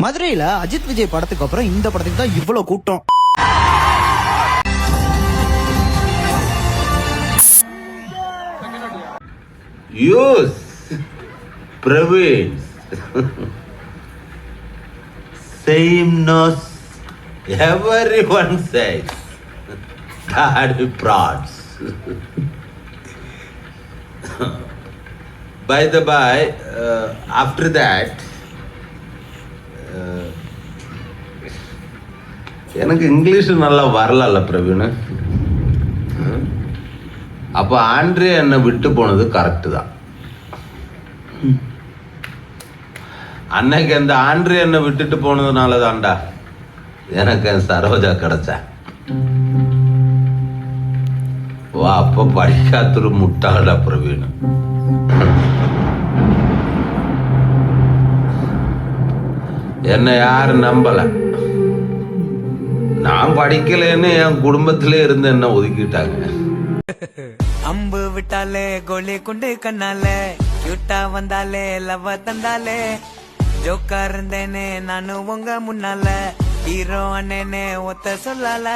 மதுரையில அஜித் விஜய் படத்துக்கு அப்புறம் இந்த படத்துக்கு தான் இவ்வளவு கூட்டம். Use Praveen same nose everyone says daddy prods. By the by, after that எனக்கு இங்கிலீஷ் நல்லா வரல பிரவீன். அப்போ ஆண்ட்ரே என்னை விட்டு போனது கரெக்டு தான். அன்னைக்கு அந்த ஆண்ட்ரே என்னை விட்டுட்டு போனதுனால தான்டா எனக்கு சரோஜா கிடைச்சா. வா அப்போ படிக்காத்துரு முட்டாளா பிரவீன். என்னை யாரும் நம்பல. நான் படிக்கலன்னு என் குடும்பத்திலே இருந்து என்ன ஒதுக்கிட்டாங்க. அம்பு விட்டாலே கோலி குண்டு கண்ணாலே கியூட்டா வந்தாலே லவ் தந்தாலே ஜோக்கா இருந்தேனே நானும் உங்க முன்னால ஹீரோ அண்ணனே ஒத்த சொல்லால.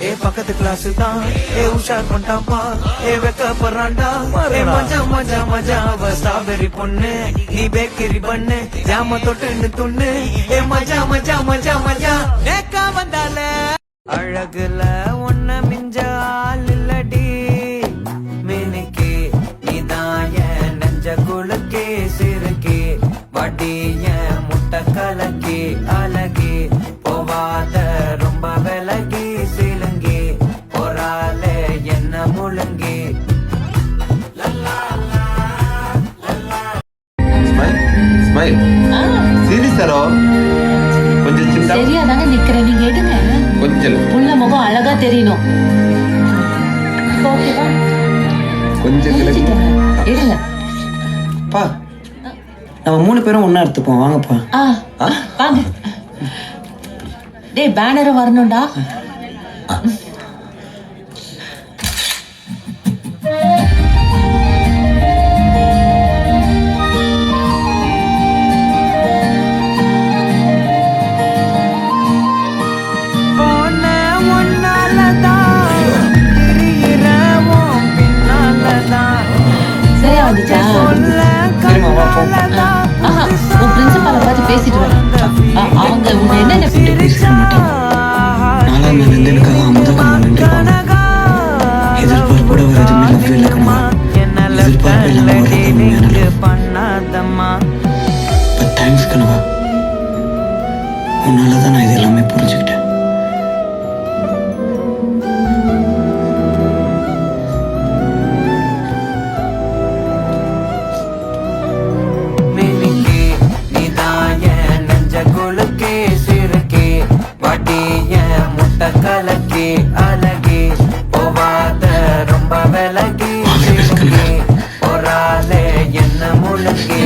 ஏ பக்கத்து கிளாஸ் தான் ஏ உஷார் கொண்டாப்பா ஏ வெக்க போறாண்டா ஏ மஜா மஜா மஜா அவ ஸ்ட்ராபெரி பொண்ணு நீ பேக்கரி பண்ணு ஜாம தொட்டு துண்ணு ஏ மஜா மஜா மஜா மஜா நேக்கா வந்தால. அழகுல ஒன்ன மிஞ்ச ஆள் இல்லடி மினுக்கே நீதாய நெஞ்ச குளுக்கே சிறுக்கே வடிய முட்டை கலக்கே அழகே போவாத ரொம்ப விலகி சிலுங்கி போறாலே என்ன முழுங்கி. கொஞ்சம் சரியா தானே நிக்கிறேன், நீங்க எடுங்க. கொஞ்சம் உள்ள முகம் அழகா தெரியணும். ஓகேவா? கொஞ்சம் எடுங்க. பா நம்ம 3 பேரும் ஒண்ணா எடுத்துப்போம். வாங்கப்பா. வாங்க. டேய் பேனர் வரணும்டா. சரியா வந்துச்சா? உன் பிரின்சிபால பார்த்து பேசிட்டு வரேன். அவங்க உன்னை என்ன பேசிக்க மாட்டாங்க. 4ஆம் நாள் எனக்காக அமுதக்கம்மா நின்றுப்பாங்க. எதிர்பார்ப்போட வர எதுவுமே லவ் இல்லை கண்ணா. எதிர்பார்ப்பு இல்லாம வர்றது உண்மையான லவ். பட் தேங்க்ஸ் கனவா. உன்னால தான் நான் இது எல்லாமே புரிஞ்சுக்கிட்டேன். கலக்கி அழகி போவாத ரொம்ப விலகி போறாலே என்ன முழுங்கி.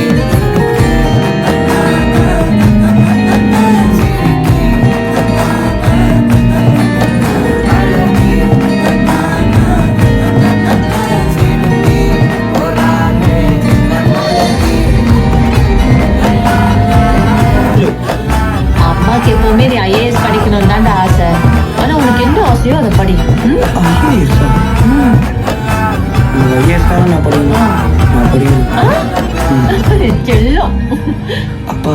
அம்மாக்கு எப்பவுமே நீ ஐஏஎஸ் படிக்கணும் தான்டா ஆசை. ஆனா உனக்கு என்ன ஆசையோ அதை படி. நான் படிக்கணும். செல்லம். அப்பா